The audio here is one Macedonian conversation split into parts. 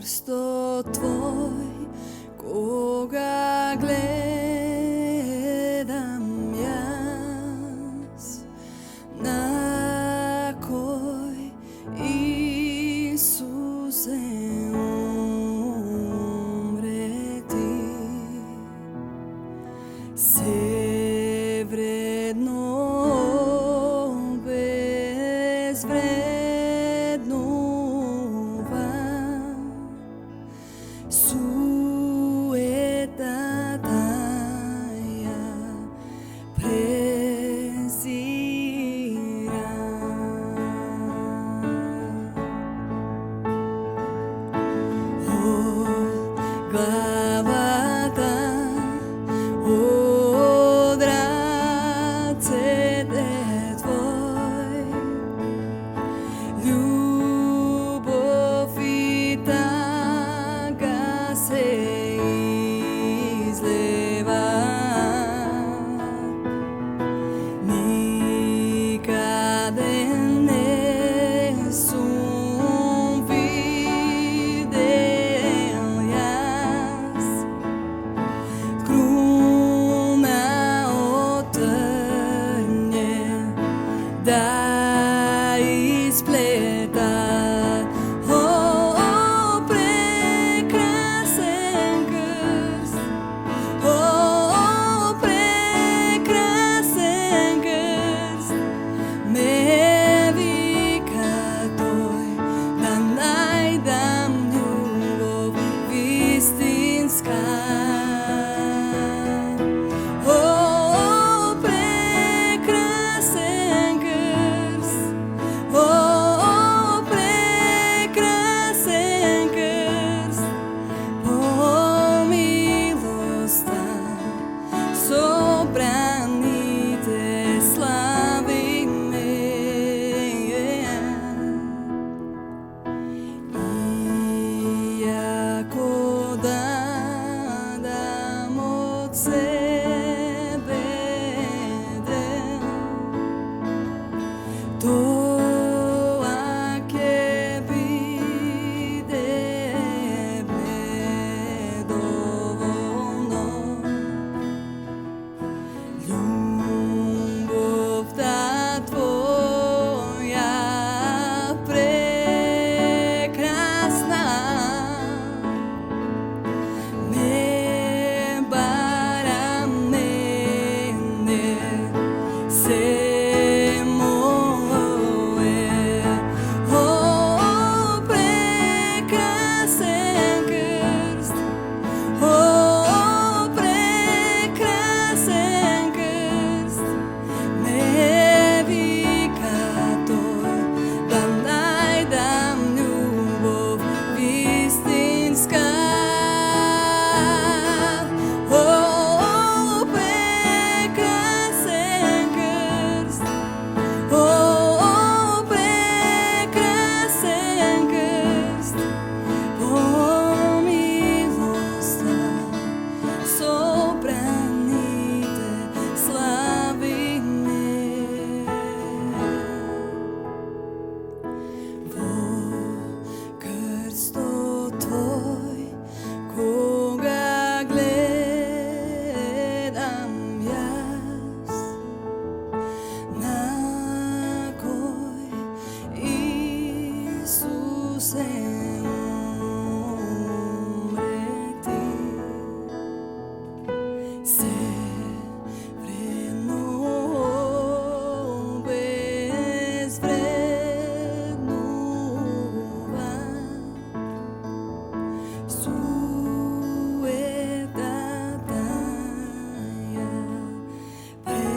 krsto tvoj, koga gledam jas, na koj Isuse umreti, se vredno glávata odracete tvoj, ljubov i taga se izleva, nikade ne sum videl jas, kruna otrnje da ispleta. Prekrasen krst, prekrasen krst, me vika toj, da najdam ljubov istinska. Prekrasen krst, prekrasen krst, pomilosta sobranite slavi me. Iako dadam od sebe del, to ake bide dovoljno, ljubov ta tvoja prekrasna me bara mene se moje. Prekrasen krst, prekrasen krst, me vika toj, da najdam ljubov istinska. Prekrasen krst, prekrasen krst, pomilosta sobranite slavi me. Krsto tvoj, koga gledam jas, na koj Isuse umreti, se vredno bezvrednova, sueta taja prezira.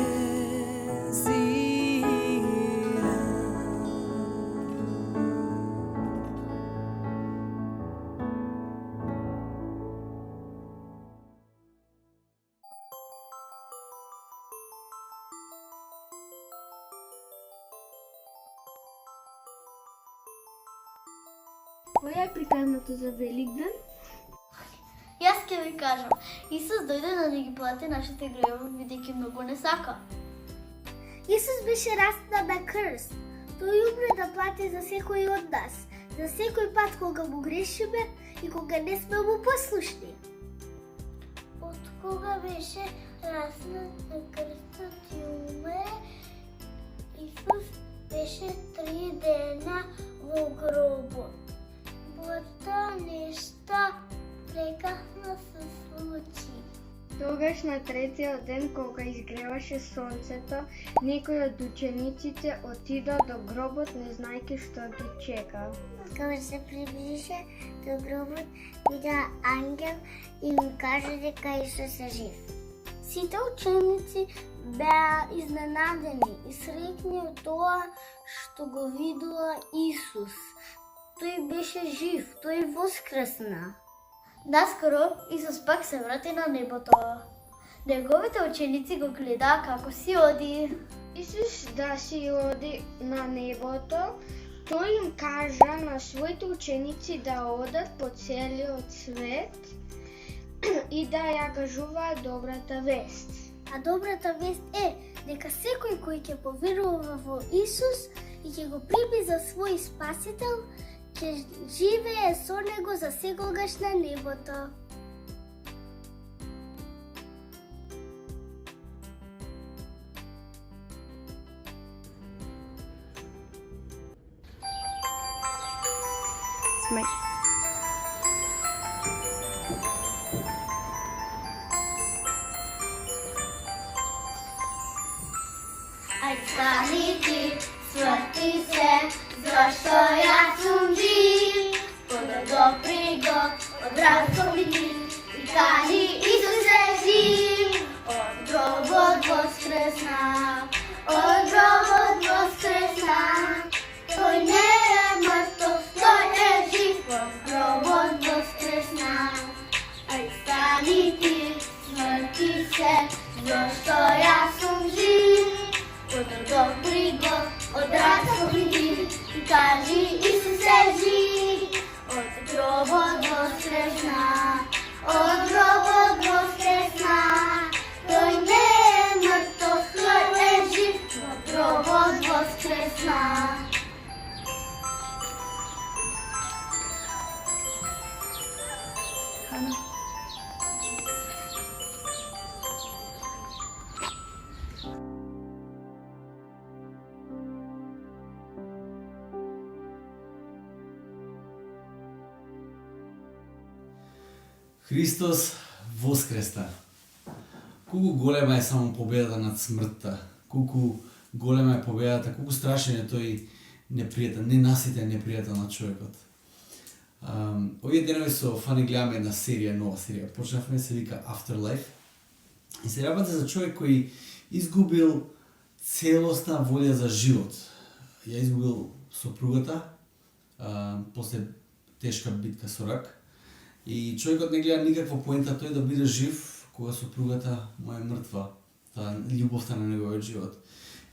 Која е приказната за Великден? Јас ќе ви кажам, Исус дојде да ни ги плати нашите гревови, бидејќи многу не сака. Исус беше распнат на крст. Тој умре да плати за секој од нас. За секој пат кога му грешиме и кога не сме му послушни. От кога беше раснат на кръстът и умре, Исус беше 3 дена во гробот. Блата нешта прекасна се случи. Тогаш на третиот ден, кога изгреваше сонцето, некои од учениците отидоа до гробот, не знаејќи што ги чека. Кога се приближише до гробот, видеа ангел и им кажа дека Исус е жив. Сите ученици беа изненадени и среќни од тоа што го видоа Исус. Тој беше жив, тој воскресна. Наскоро Исус пак се врати на небото. Неговите ученици го гледаа како си оди. Исус да си оди на небото, тој им кажа на своите ученици да одат по целиот свет и да ја кажуваат добрата вест. А добрата вест е дека секој кој ќе поверува во Исус и ќе го приби за свој спасител, ќе живее со него за секогаш на небото. Ај стани ти, сврти се, зашто јас сум жив. Подо приго, одрако ми и кажи Исус е жив. Од гробот воскресна, од гробот воскресна. Тој не е мртов, тој е жив. Од гробот воскресна. Ај стани ти, сврти се, зашто јас сум жив. Подо приго, одрако ми и кажи Исус е жив. Од гробот воскресна, од гробот воскресна. Тој не е мртов, тој е жив. Од гробот воскресна. Христос воскресна. Колку голема е само победата над смртта, колку голема е победата, колку страшен е тој непријател, ненаситен непријател на човекот. Овие денови со Фани гледаме една серија, нова серија. Почнавме, се вика Afterlife. И се работи за човек кој изгубил целосна волја за живот. Ја изгубил сопругата после тешка битка со рак. И човекот не гледа никаква поента тој да биде жив кога сопругата му е мртва, таа љубовта на неговиот живот.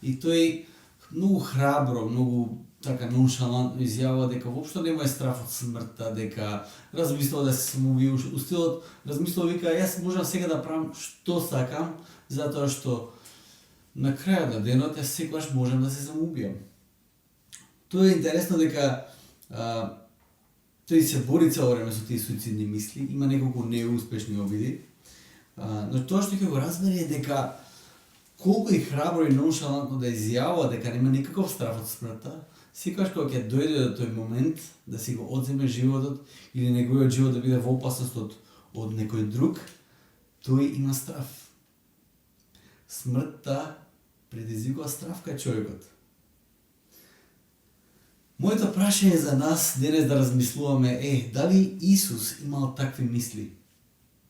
И тој многу храбро, многу така ноншалантно изјавува дека воопшто нема страф од смртта, дека размислува да се самоуби, устилот размислува, вика јас можам сега да правам што сакам, затоа што на крајот на денот јас секогаш можам да се самоубијам. Тоа е интересно дека тој се бори цело време со тие суицидни мисли, има неколку неуспешни обиди, но тоа што ќе го разбере е дека колку и храбро и ноншалантно да изјавува дека нема никаков страф од смртта, секогаш кога ќе дојде до тој момент да си го одземе животот или неговиот живот да биде во опасност од некој друг, тој има страф. Смртта предизвикува страф кај човекот. Моето прашање за нас денес да размислуваме е дали Исус имал такви мисли?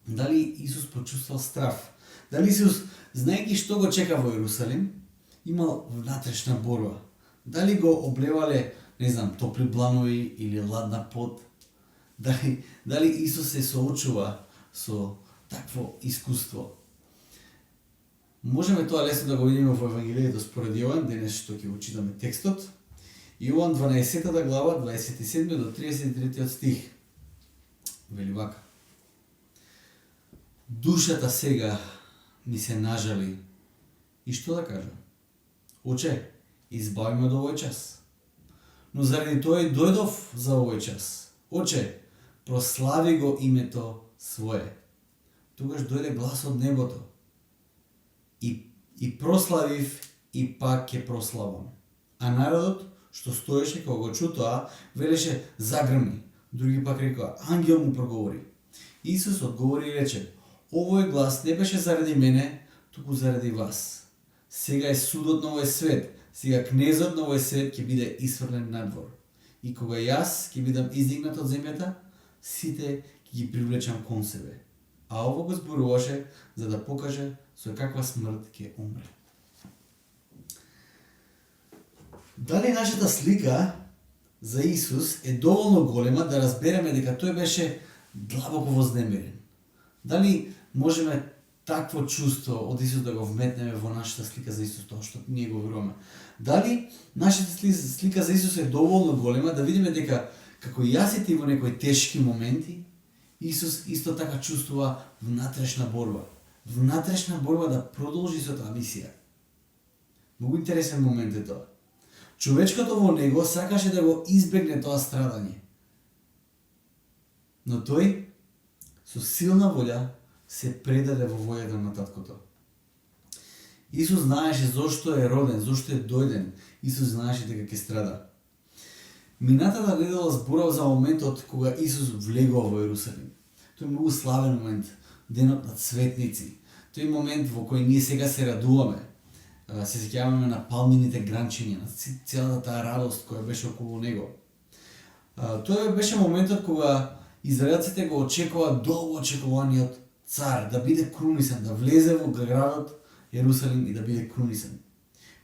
Дали Исус почувствал страф? Дали Исус, знаејќи што го чека во Јерусалим, имал внатрешна борба? Дали го облевале, не знам, топли бланови или ладна пот? Дали Исус се соочува со такво искуство? Можеме тоа лесно да го видиме во Евангелието според Јован, денес што ќе го читаме текстот. Јован 12 глава, 27 до 33 стих. Вели вака. Душата сега ми се нажали. И што да кажам? Оче, избави ме од овој час. Но заради тоа и дојдов за овој час. Оче, прослави го името свое. Тогаш дојде глас од небото. И прославив, и пак ќе прославам. А народот, што стоеше кога го чу тоа, велеше загрмни. Други пак рекоа, ангел му проговори. Исус одговори и рече, овој глас не беше заради мене, туку заради вас. Сега е судот на овој свет, сега кнезот на овој свет ќе биде исфрлен надвор. И кога јас ќе бидам издигнат од земјата, сите ќе ги привлечам кон себе. А ово го зборуваше за да покаже со каква смрт ќе умре. Дали нашата слика за Исус е доволно голема да разбереме дека тој беше длабоко вознемирен? Дали можеме такво чувство од Исус да го вметнеме во нашата слика за Исус, тоа што ние го веруваме? Дали нашата слика за Исус е доволно голема да видиме дека како јас и ти во некои тешки моменти, Исус исто така чувствува внатрешна борба. Внатрешна борба да продолжи со таа мисија. Многу интересен момент е тоа. Човечкото во него сакаше да го избегне тоа страдање. Но тој со силна волја се предаде во војата на таткото. Исус знаеше зошто е роден, зошто е дојден. Исус знаеше дека ќе страда. Минатата недела зборав за моментот кога Исус влегува во Јерусалим. Тој е многу славен момент, денот на цветници. Тој момент во кој ние сега се радуваме. Се сеќаваме на палмините гранчиња, на целата таа радост која беше околу него. Тој беше моментот кога израелците го очекуваат долго очекуваниот цар да биде крунисан, да влезе во градот Јерусалим и да биде крунисан.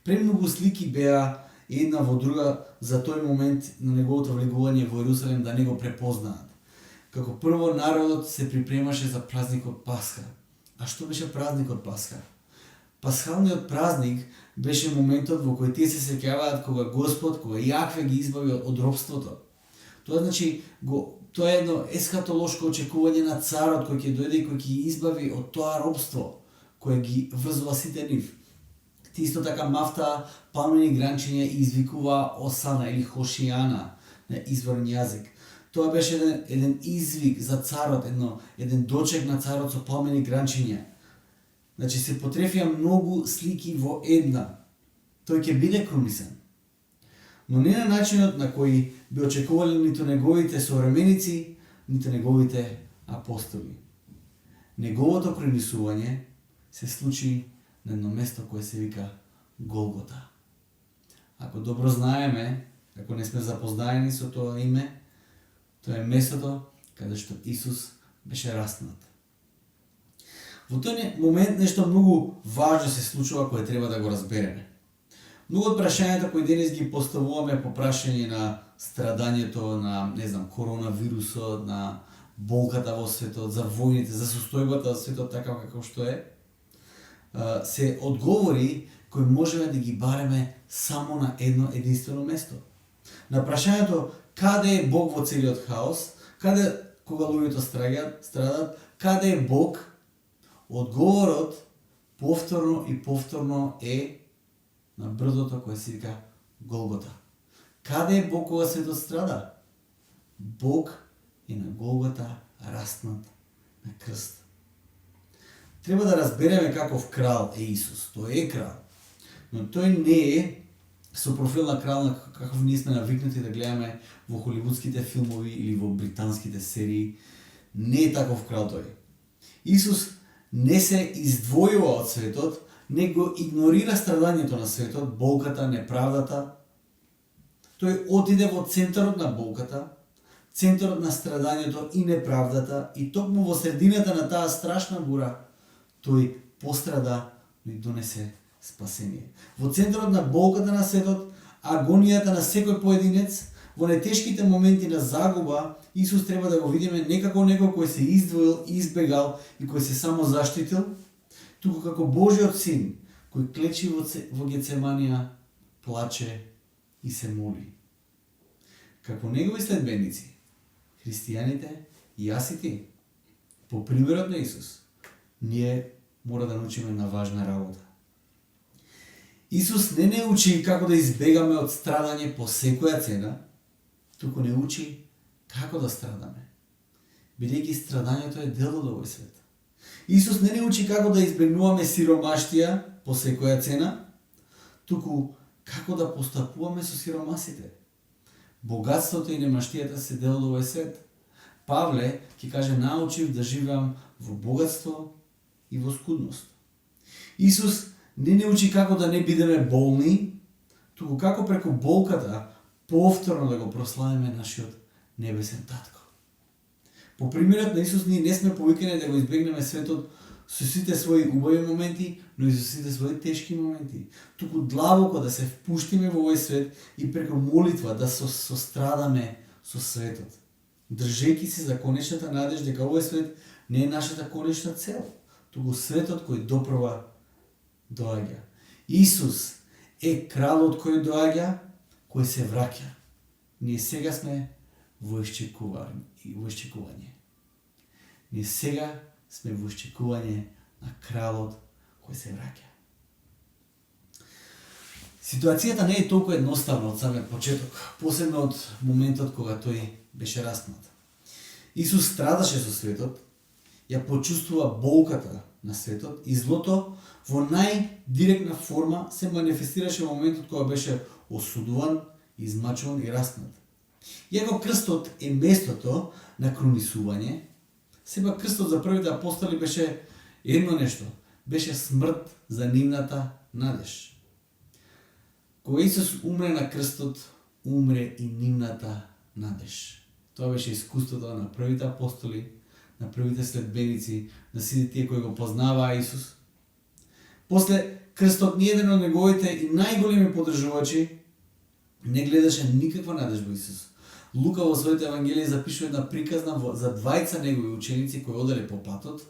Премногу слики беа една во друга за тој момент на неговото влегување во Јерусалим да не го препознаат. Како прво народот се припремаше за празникот Пасха. А што беше празникот Пасха? Пасхалниот празник беше моментот во кој тие се сеќаваат кога Господ, кога Јахве ги избави од робството. Тоа значи тоа е едно ескатолошко очекување на царот кој ќе дојде и кој ќе избави од тоа робство кој ги врзува сите нив. Ти исто така мафта палмени гранчиња извикува Осана или Хошијана на изворен јазик. Тоа беше еден извик за царот, еден дочек на царот со палмени гранчиња. Значи се потрефија многу слики во една. Тој ќе биде крунисан. Но не на начинот на кој би очекували ниту неговите современици, ниту неговите апостоли. Неговото крунисување се случи на едно место кое се вика Голгота. Ако добро знаеме, ако не сме запознаени со тоа име, тоа е местото каде што Исус беше раснат. Во тој момент нешто многу важно се случува кое треба да го разбереме. Многу од прашањата кои денес ги поставуваме по прашање на страдањето, на, коронавирусот, на болката во светот, за војните, за состојбата во светот така како што е, се одговори кои можеме да ги бареме само на едно единствено место. На прашањето каде е Бог во целиот хаос, каде кога луѓето страдат, каде е Бог, одговорот повторно и повторно е на брдото кое се вика Голгота. Каде е Бог кога светот страда? Бог е на Голгота раснат на крст. Треба да разбереме каков крал е Исус. Тој е крал. Но тој не е со профил на крал на каков ние сме навикнати да гледаме во холивудските филмови или во британските серии. Не е таков крал тој. Исус не се издвојува од светот, него игнорира страдањето на светот, болката, неправдата. Тој отиде во центарот на болката, центарот на страдањето и неправдата и токму во средината на таа страшна бура тој пострада и донесе спасение. Во центарот на болката на светот, агонијата на секој поединец, во нетешките моменти на загуба, Исус треба да го видиме не како некој кој се издвоил, избегал и кој се само заштитил, туку како Божиот син, кој клечи во Гецеманија, плаче и се моли. Како негови следбеници, христијаните и јас и ти, по примерот на Исус, ние мора да научиме на важна работа. Исус не учи како да избегаме од страдање по секоја цена, туку не учи како да страдаме. бидејќи страдањето е дел од овој свет. Исус не ни учи како да избегнуваме сиромаштија по секоја цена, туку како да постапуваме со сиромасите. Богатството и немаштијата се дел од овој свет. Павле ќе каже: научив да живеам во богатство и во скудност. Исус не ни учи како да не бидеме болни, туку како преку болката повторно да го прославиме нашиот небесен татко. По примерот на Исус ние не сме повикани да го избегнеме светот со сите своји убави моменти, но и со сите своји тешки моменти. Туку длабоко да се впуштиме во овој свет и преку молитва да сострадаме со светот, држејќи се за конечната надеж дека овој свет не е нашата конечна цел, туку светот кој допрва доаѓа. Исус е кралот кој доаѓа, кој се враќа. Ние сега сме во исчекување. Ние сега сме во исчекување на кралот кој се враќа. Ситуацијата не е толку едноставна од самиот почеток, посебно од моментот кога тој беше распнат. Исус страдаше со светот, ја почувствува болката на светот и злото во најдиректна форма се манифестираше во моментот кога беше осудуван, измачуван и распнат. Иако крстот е местото на кронисување, сепак крстот за првите апостоли беше едно нешто, беше смрт за нивната надеж. Кога Исус умре на крстот, умре и нивната надеж. Тоа беше искуството на првите апостоли, на првите следбеници, на сите тие кои го познаваа Исус. После крстот ниеден од неговите и најголеми поддржувачи не гледаше никаква надеж во Исус. Лука во своите евангелии запишува една приказна за двајца негови ученици кои оделе по патот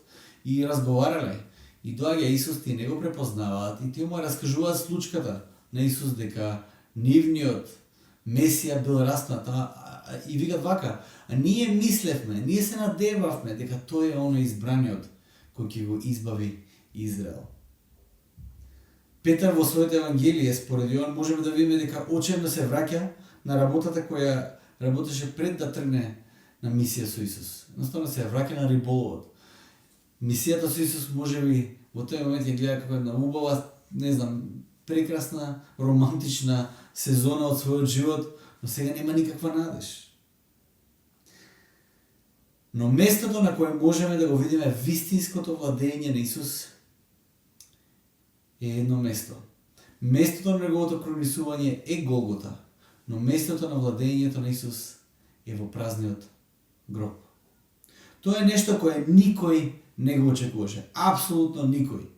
и разговарале. И доаѓа Исус, тие не го препознаваат и тие му раскажуваат случката на Исус дека нивниот Месија бил распнат и викат вака: а ние мислевме, ние се надевавме дека тој е оној избраниот кој ќе го избави Израел. Петар во своите евангелие според Јован можеме да видиме дека очевидно се враќа на работата која работеше пред да тргне на мисија со Исус. Едноставно се враќа на риболовот. Мисијата со Исус можеби во тој момент ја гледа како една убава, не знам, прекрасна, романтична сезона од својот живот, но сега нема никаква надеж. Но местото на кое можеме да го видиме вистинското владење на Исус е едно место. Местото на неговото кронисување е Голгота, но местото на владењето на Исус е во празниот гроб. Тоа е нешто кое никој не го очекуваше. Апсолутно никој.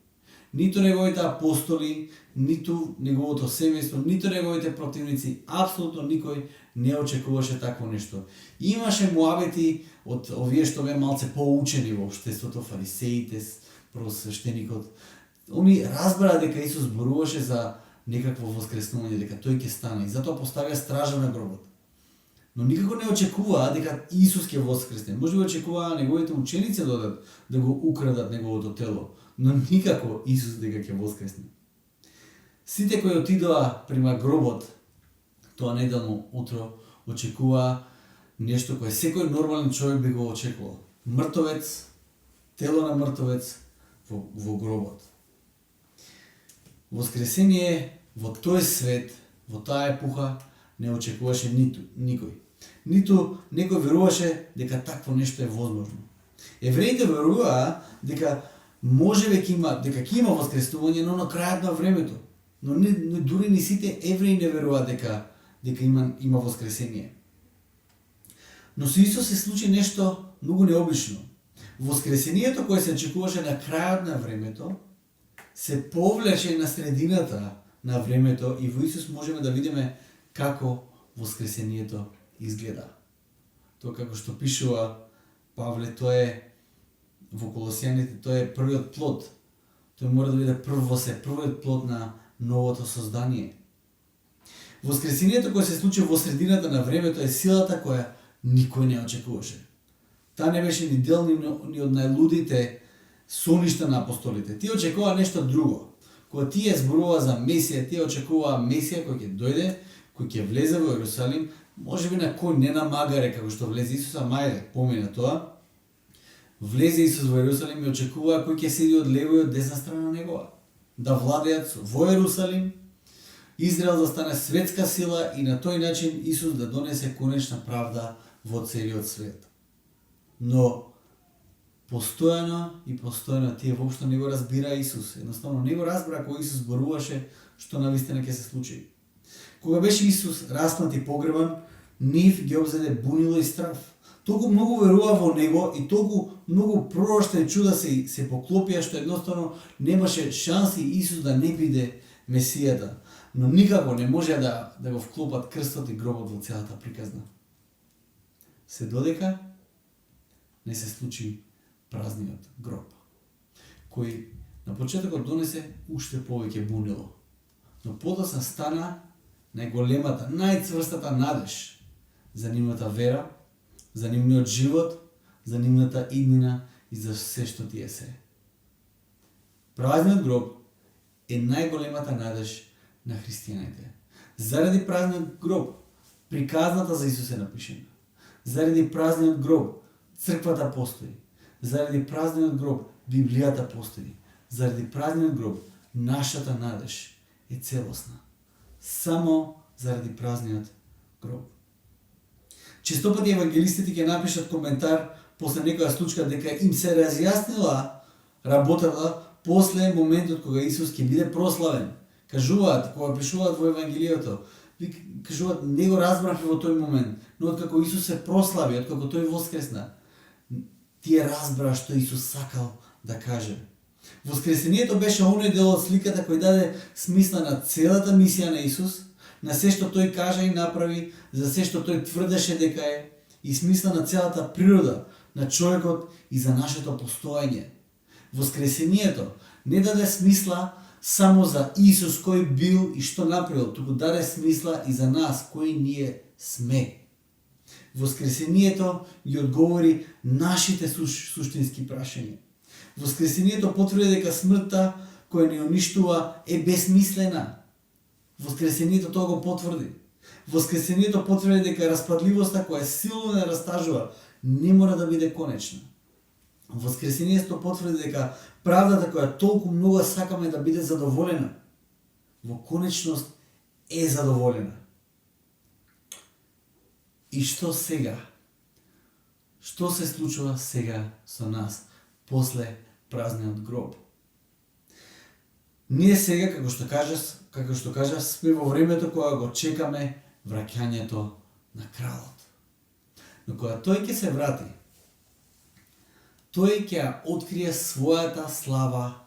Ниту неговите апостоли, ниту неговото семејство, ниту неговите противници, апсолутно никој не очекуваше такво нешто. Имаше муабети од овие што беа малце поучени во општеството, фарисеите, првосвештеникот. Они разбраа дека Исус зборуваше за некакво воскреснување, дека тој ќе стане и затоа поставија стража на гробот. Но никако не очекуваа дека Исус ќе воскресне. Може би очекуваа неговите ученици да одат да го украдат неговото тело, но никако Исус дека ќе воскресне. Сите кои отидоа према гробот тоа неделно утро очекуваа нешто кое секој нормален човек би го очекувал. Мртовец, тело на мртовец во гробот. Воскресение во тој свет, во таа епоха, не очекуваше никој. Ниту некој веруваше дека такво нешто е возможно. Евреите веруваа дека можеби ќе има воскреснување, но на крајот на времето. Но дури ни сите евреи не веруваат дека има воскресение. Но со Исус се случи нешто многу необично. Воскресението кое се очекуваше на крајот на времето се повлече на средината на времето и во Исус можеме да видиме како воскресението изгледа. Тоа како што пишува Павле, тоа е во Колосијаните, тоа е првиот плод. Тој мора да биде првиот плод на новото создание. Воскресението кое се случи во средината на времето е силата која никој не очекуваше. Таа не беше ни дел ни од најлудите соништа на апостолите. Тие очекуваа нешто друго. Кога тие зборуваа за Месија, тие очекуваа Месија кој ќе дојде, кој ќе влезе во Јерусалим, можеби на кој не на магаре како што влезе Исус, мајде помина тоа, Влезе Исус во Јерусалим и очекува кој ќе седи од лево и од десна страна негова. Да владеат во Јерусалим, Израел да стане светска сила и на тој начин Исус да донесе конечна правда во целиот свет. Но постојано тие воопшто не го разбира Исус. Едноставно не го разбра кога Исус зборуваше што навистина ќе се случи. Кога беше Исус распнат и погребан, нив ги обзеде бунило и страв. Толку многу верува во него и толку многу пророштва и чуда се поклопија што едноставно немаше шанси Исус да не биде Месијата. Но никако не може да го вклопат крстот и гробот во целата приказна. Се додека не се случи празниот гроб, кој на почетокот донесе уште повеќе бунило. Но подоцна стана најголемата, најцврстата надеж за нивната вера, за нивниот живот, за нивната иднина и за се што тие се. Празниот гроб е најголемата надеж на христијаните. Заради празниот гроб приказната за Исус е напишена. Заради празниот гроб црквата постои. Заради празниот гроб Библијата постои. Заради празниот гроб нашата надеж е целосна. Само заради празниот гроб. Често пати евангелистите ќе напишат коментар после некоја случка дека им се разјаснила работата после моментот кога Исус ќе биде прославен. Кажуваат, кога пишуваат во Евангелието, кажуваат, не го разбрахме во тој момент, но откако Исус се прослави, откако тој воскресна, тие разбра што Исус сакал да каже. Воскресението беше оној дел од сликата кој даде смисла на целата мисија на Исус, на се што тој кажа и направи, за се што тој тврдеше дека е, и смисла на целата природа на човекот и за нашето постоење. Воскресението не даде смисла само за Исус кој бил и што направил, туку даде смисла и за нас кои ние сме. Воскресението ги одговори нашите суштински прашања. Воскресението потврди дека смртта која не уништува е безсмислена. Воскресението тоа го потврди. Воскресението потврди дека распадливоста која силно не растажува не мора да биде конечна. Воскресението потврди дека правдата која толку многу сакаме да биде задоволена, во конечност е задоволена. И што сега? Што се случува сега со нас, после празниот гроб? Ние сега, како што кажа, сме во времето кога го чекаме враќањето на кралот. Но кога тој ќе се врати, тој ќе ја открие својата слава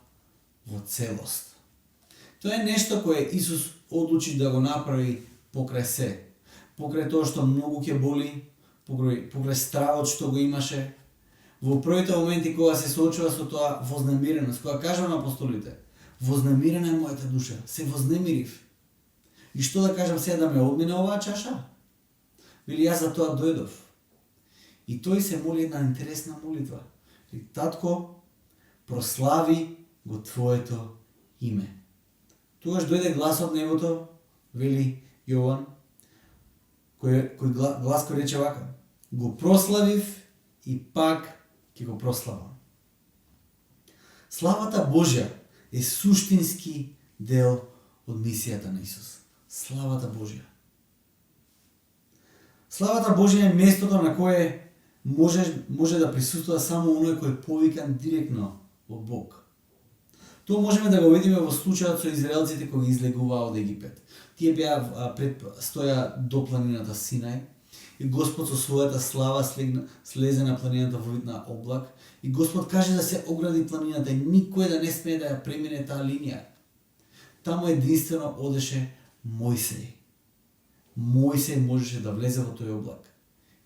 во целост. Тоа е нешто кое Исус одлучи да го направи покрај се. Покрај тоа што многу ќе боли, покрај стравот што го имаше. Во првите моменти кога се соочува со тоа вознемиреност, кога кажа на апостолите, вознемирена е мојата душа, се вознемирив. И што да кажам сега, да ме одмине оваа чаша? Вели, јас за тоа дојдов. И тој се моли една интересна молитва. Татко, прослави го Твоето име. Тогаш дојде глас од небото, вели Јован, кој глас кој рече вака: го прославив и пак ќе го прославам. Славата Божја е суштински дел од мисијата на Исус. Славата Божја. Славата Божја е местото на кое може да присуствува само оној кој е повикан директно од Бог. Тоа можеме да го видиме во случајот со израелците кои излегуваа од Египет. Тие стоја до планината Синај и Господ со својата слава слезе на планината во вид на облак и Господ каже да се огради планината и никој да не смее да ја премине таа линија. Таму единствено одеше Мојсеј. Мојсеј можеше да влезе во тој облак.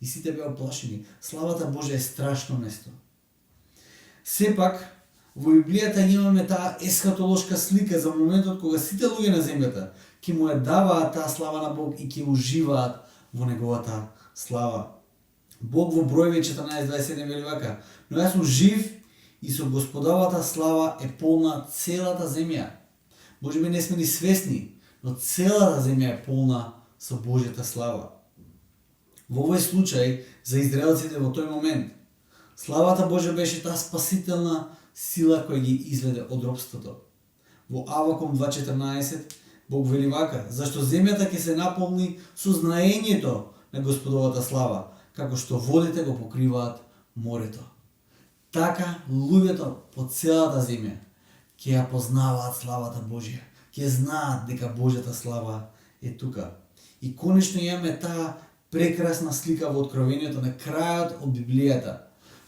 И сите беа оплашени. Славата Божја е страшно место. Сепак, во Библијата имаме таа есхатолошка слика за моментот кога сите луѓе на земјата ќе му ја даваат таа слава на Бог и ќе уживаат во неговата слава. Бог во Бројеви 14:27 вели вака: но јас сум жив и со Господовата слава е полна целата земја. Може би не сме ни свесни, но целата земја е полна со Божјата слава. Во овој случај, за израелците во тој момент, Славата Божја беше таа спасителна сила која ги изведе од робството. Во Авакум 2.14 Бог вели вака: зашто земјата ќе се наполни со знаењето на Господовата слава, како што водите го покриваат морето. Така луѓето по целата земја ќе ја познаваат славата Божја, ќе знаат дека Божјата слава е тука. И конечно имаме таа прекрасна слика во Откровението на крајот од Библијата.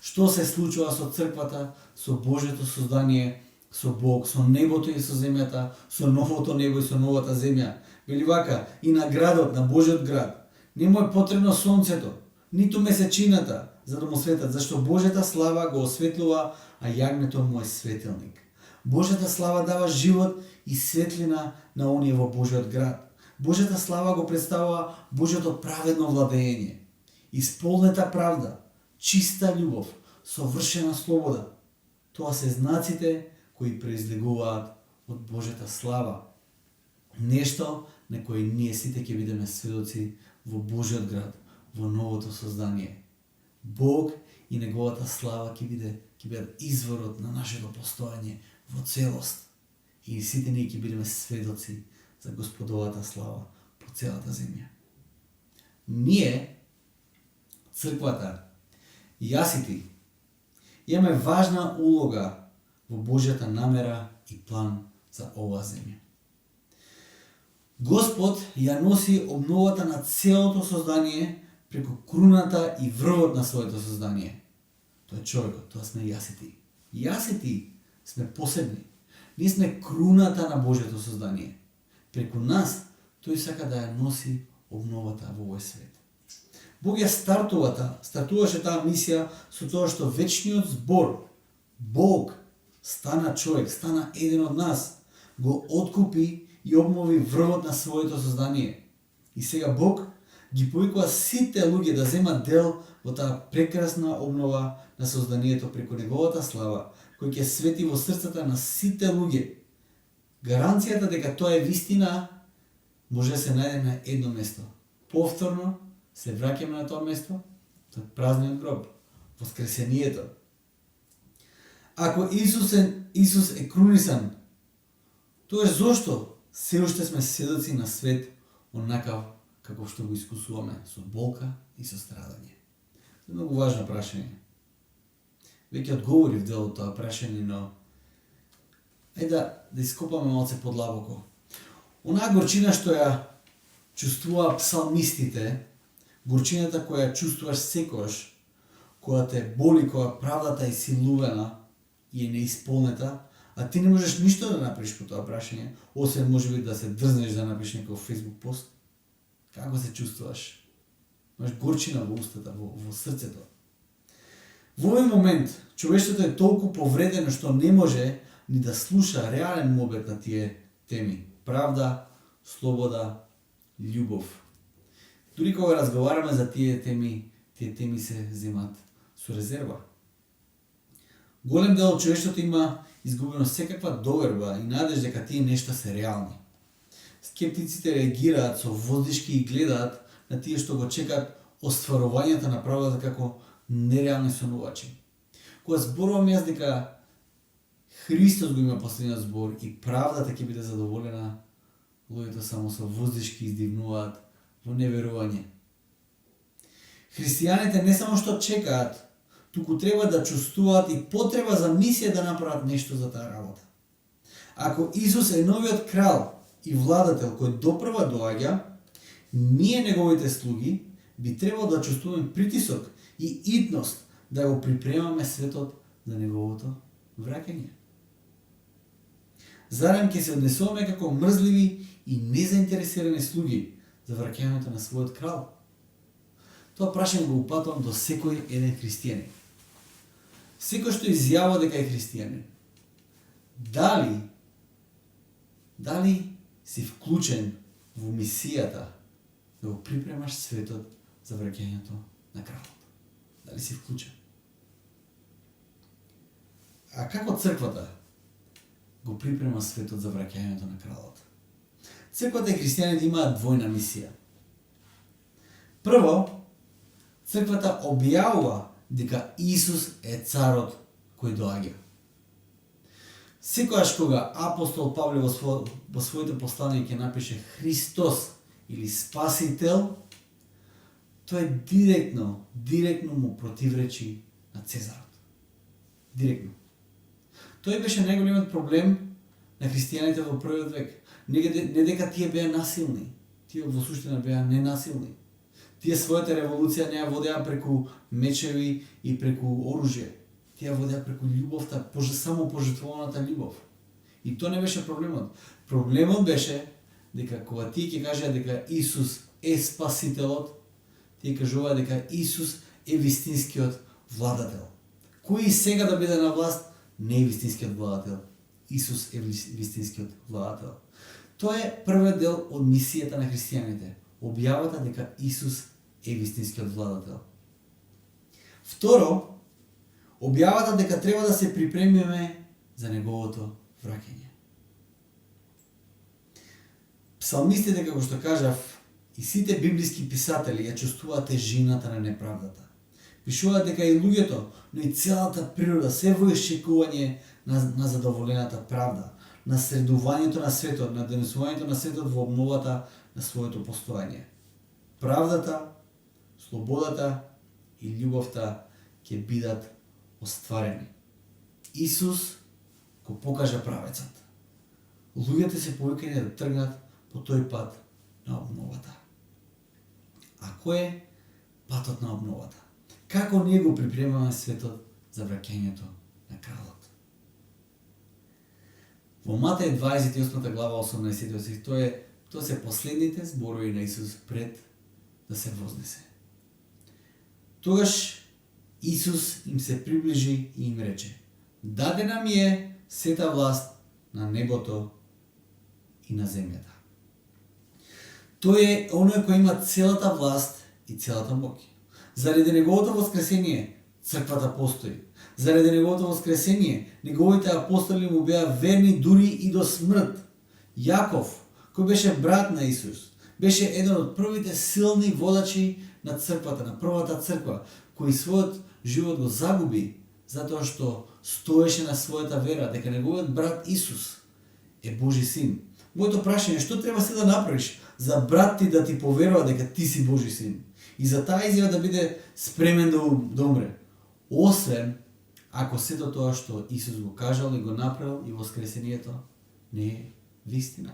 Што се случува со црквата, со Божјото создание, со Бог, со небото и со земјата, со новото небо и со новата земја. Вели вака: и на градот, на Божјиот град, не му е потребно сонцето, ниту месечината, за да му светат, зашто Божјата слава го осветлува, а јагнето му е светилник. Божјата слава дава живот и светлина на оние во Божјиот град. Божјата слава го представува Божјото праведно владење, исполнета правда, чиста љубов, совршена слобода. Тоа се знаците кои произлегуваат од Божјата слава. Нешто на кој ние сите ќе бидеме сведоци во Божјиот град, во новото создание. Бог и неговата слава ќе бидат изворот на нашето постојање во целост. И сите ние ќе бидеме сведоци за Господовата слава по целата земја. Ние, црквата, јас и ти, имаме важна улога во Божјата намера и план за оваа земја. Господ ја носи обновата на целото создание преку круната и врвот на своето создание. Тоа е човекот, тоа сме јас и ти. Јас и ти сме посебни. Ние сме круната на Божјото создание. Преку нас тој сака да ја носи обновата во овој свет. Бог ја стартуваше таа мисија со тоа што вечниот збор, Бог, стана човек, стана еден од нас, го откупи и обнови врвот на своето создание. И сега Бог ги повикува сите луѓе да земат дел во таа прекрасна обнова на созданието преку неговата слава, кој ќе свети во срцата на сите луѓе. Гаранцијата дека тоа е вистина може да се најде на едно место. Повторно се враќаме на тоа место, тоа е празниот гроб, воскресението. Ако Исус е крунисан, тоа е зошто се уште сме сведоци на свет онакав како што го искусуваме, со болка и со страдање. Тоа е многу важно прашање. Веќе одговорив дел од тоа прашање, но да ископаме малце подлабоко. Онаа горчина што ја чувствува псалмистите, горчината која ја чувствуваш секојаш, која те боли, која правдата е силувена и е неисполнета, а ти не можеш ништо да направиш по тоа прашање, освен можеби да се дрзнеш да напишеш некој Facebook пост. Како се чувствуваш? Имаш горчина во устата, во срцето. Во овој момент, човештвото е толку повредено што не може ни да слуша реален мобет на тие теми. Правда, слобода, љубов. Дури кога разговараме за тие теми се земат со резерва. Голем дел од човештвото има изгубено секаква доверба и надеж дека тие нешта се реални. Скептиците реагираат со воздишки и гледаат на тие што го чекаат остварувањето на правдата како нереални сонувачи. Кога зборувам јас дека Христос го има последниот збор и правдата ќе биде задоволена, луѓето само со воздишки издивнуваат во неверување. Христијаните не само што чекаат, туку треба да чувствуваат и потреба за мисија да направат нешто за таа работа. Ако Исус е новиот крал и владател кој допрва доаѓа, ние неговите слуги би требало да чувствуваме притисок и итност да го припремаме светот за неговото враќање. Зарем ќе се однесуваме како мрзливи и незаинтересирани слуги за враќањето на својот крал? Тоа прашање го упатувам до секој еден христијанин. Секој што изјавува дека е христијанин. Дали си вклучен во мисијата да го припремаш светот за враќањето на кралот? Дали си вклучен? А како црквата го припрема светот за враќањето на кралот? Црквата и христијаните имаат двојна мисија. Прво, црквата објавува дека Исус е царот кој доаѓа. Секогаш кога апостол Павле во своите послания ќе напише Христос или Спасител, тој директно му противречи на Цезарот. Директно. Тој беше најголемиот проблем на христијаните во првиот век. Не дека тие беа насилни, тие во суштина беа ненасилни. Тие својата револуција не ја водеа преку мечеви и преку оружје. Тие ја водеа преку љубовта, само пожртвованата љубов. И тоа не беше проблемот. Проблемот беше дека кога тие ќе кажеа дека Исус е Спасителот, тие кажуваа дека Исус е вистинскиот владател. Кој и сега да биде на власт, не е вистинскиот владател. Исус е вистинскиот владател. Тоа е првиот дел од мисијата на христијаните. Објавата дека Исус е вистинскиот владател. Второ, објавата дека треба да се припремиме за неговото враќање. Псалмистите, како што кажав, и сите библиски писатели ја чувствуваат тежината на неправдата. Пишуваат дека и луѓето, но и целата природа се во исчекување на задоволената правда, на средувањето на светот, на донесувањето на светот во обновата на своето постојање. Правдата, слободата и љубовта ќе бидат остварени. Исус го покажа правецот. Луѓето се повикани да тргнат по тој пат на обновата. А кој е патот на обновата? Како ние го припремаме светот за враќањето на кралот? Во Матеј 28 глава 18 стих, тоа се последните зборови на Исус пред да се вознесе. Тогаш Исус им се приближи и им рече: дадена ми е сета власт на небото и на земјата. Тој е оној кој има целата власт и целата моќ. Заради неговото воскресение црквата постои. Заради неговото воскресение неговите апостоли му беа верни дури и до смрт. Јаков, кој беше брат на Исус, беше еден од првите силни водачи на црквата, на првата црква, кој својот живот го загуби затоа што стоеше на својата вера дека неговиот брат Исус е Божи син. Моето прашање, што треба се да направиш за брат ти да ти поверува дека ти си Божи син? И за таа изјава да биде спремен да умре. Освен ако сето тоа што Исус го кажал и го направил и воскресението не е вистина.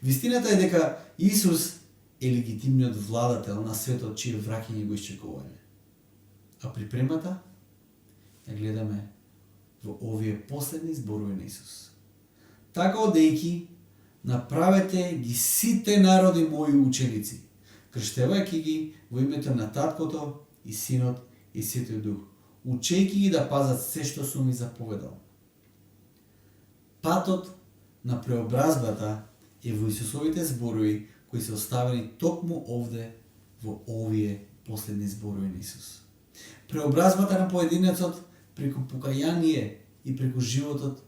Вистината е дека Исус е легитимниот владател на светот чие враќање го исчекуваме. А припремата ја гледаме во овие последни зборови на Исус. Така одејќи, направете ги сите народи мои ученици, крштевајќи ги во името на Таткото и Синот и Светиот Дух, учејќи ги да пазат се што сум ми заповедал. Патот на преобразбата е во Исусовите зборови кои се оставени токму овде во овие последни зборови на Исус. Преобразбата на поединецот преку покаяние и преку животот,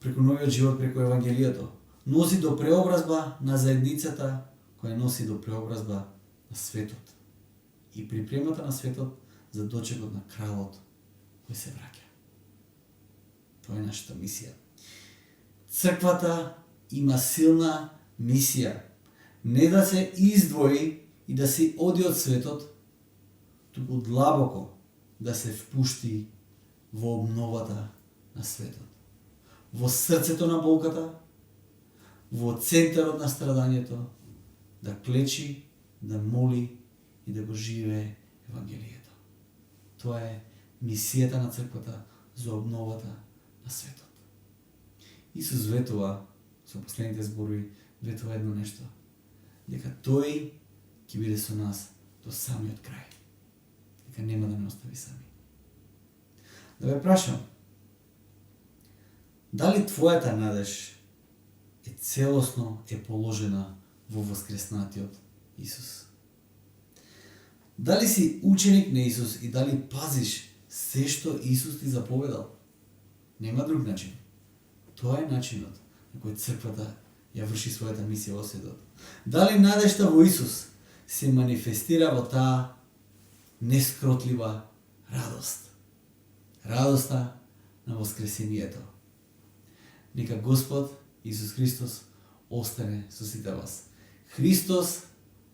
преку новиот живот, преку Евангелието, носи до преобразба на заедницата, која носи до преобразба на светот. И припремата на светот за дочекот на кралот кој се враќа. Тоа е нашата мисија. Црквата има силна мисија. Не да се издвои и да се оди од светот, туку длабоко да се впушти во обновата на светот. Во срцето на болката, во центарот на страдањето, да клечи, да моли и да го живее Евангелието. Тоа е мисијата на црквата за обновата на светот. Исус ветува, со последните зборови, ветува едно нешто, дека тој ќе биде со нас до самиот крај. Дека нема да не остави сами. Да ве прашам, дали твојата надеж е целосно положена во воскреснатиот Исус? Дали си ученик на Исус и дали пазиш се што Исус ти заповедал? Нема друг начин. Тоа е начинот на кој црквата ја врши својата мисија во светот. Дали надежта во Исус се манифестира во таа нескротлива радост. Радоста на воскресението. Нека Господ Исус Христос остане со сите вас. Христос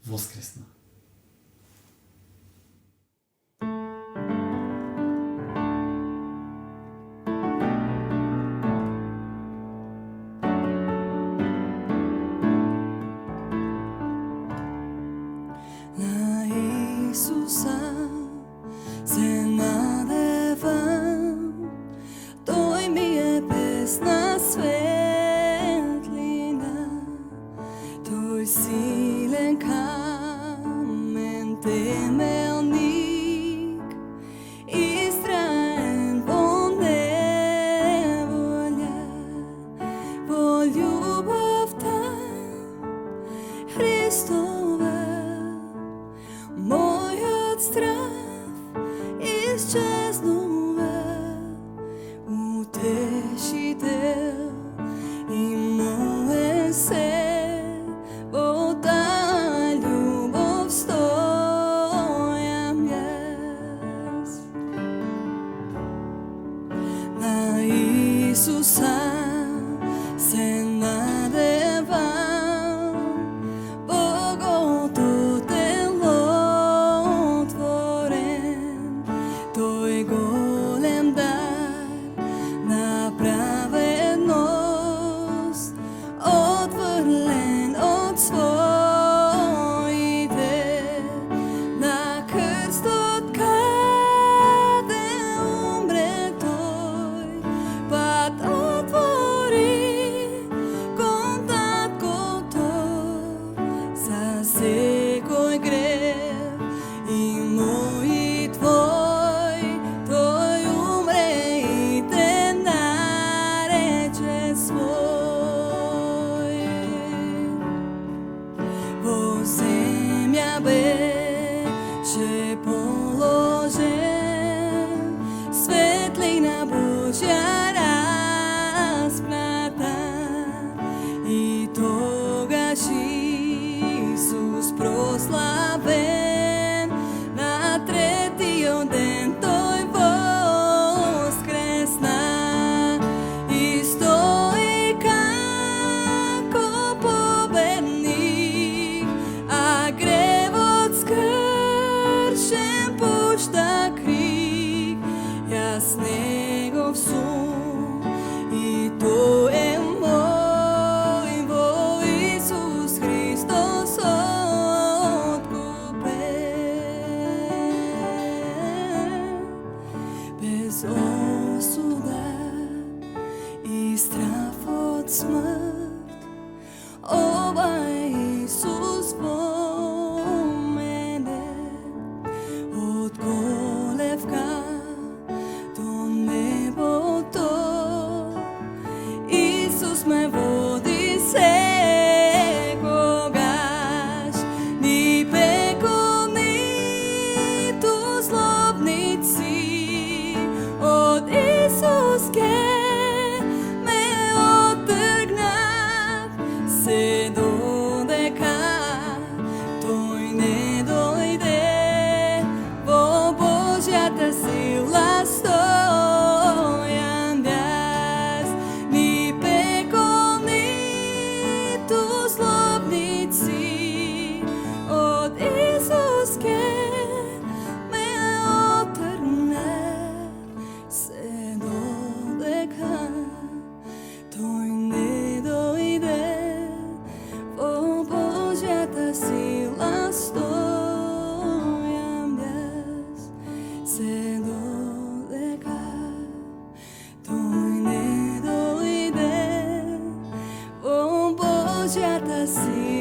воскресна. На Исуса се надевам, Тој ми е песна светлина, Тој силен камен темелник, истраен во неволја, во љубовта Христова. Мојот страв исчезнува, утешител и моје се, во таа љубов стојам јас. На Исуса се надевам, Богото Тој голем дар на праведност, отврлен од своите, на крстот каде умре тој, пат отвори кон таткото за секој грев и мој твој. Земја беше положен, светлина Божја распната, и тогаш Исус прославен, на третиот ден тој воскресна, и стои како победник, а гревот скршен пушта крик. Јас негов сум, и тој е мој, во Исус Христос откупен. Без осуда и страф од смрт, овај Исус во мене, од колевка до небото, Исус ме води секогаш, ни пекол, ниту злобници, од Исус ке ме отргнат, се додека тој не дојде, во Божјата сила стојам јас, ни пекол, ниту злобници, од Исус ке ме отргнат, се додека тој не дојде, во Божјата сила стојам јас, се додека тој не дојде, во Божјата сила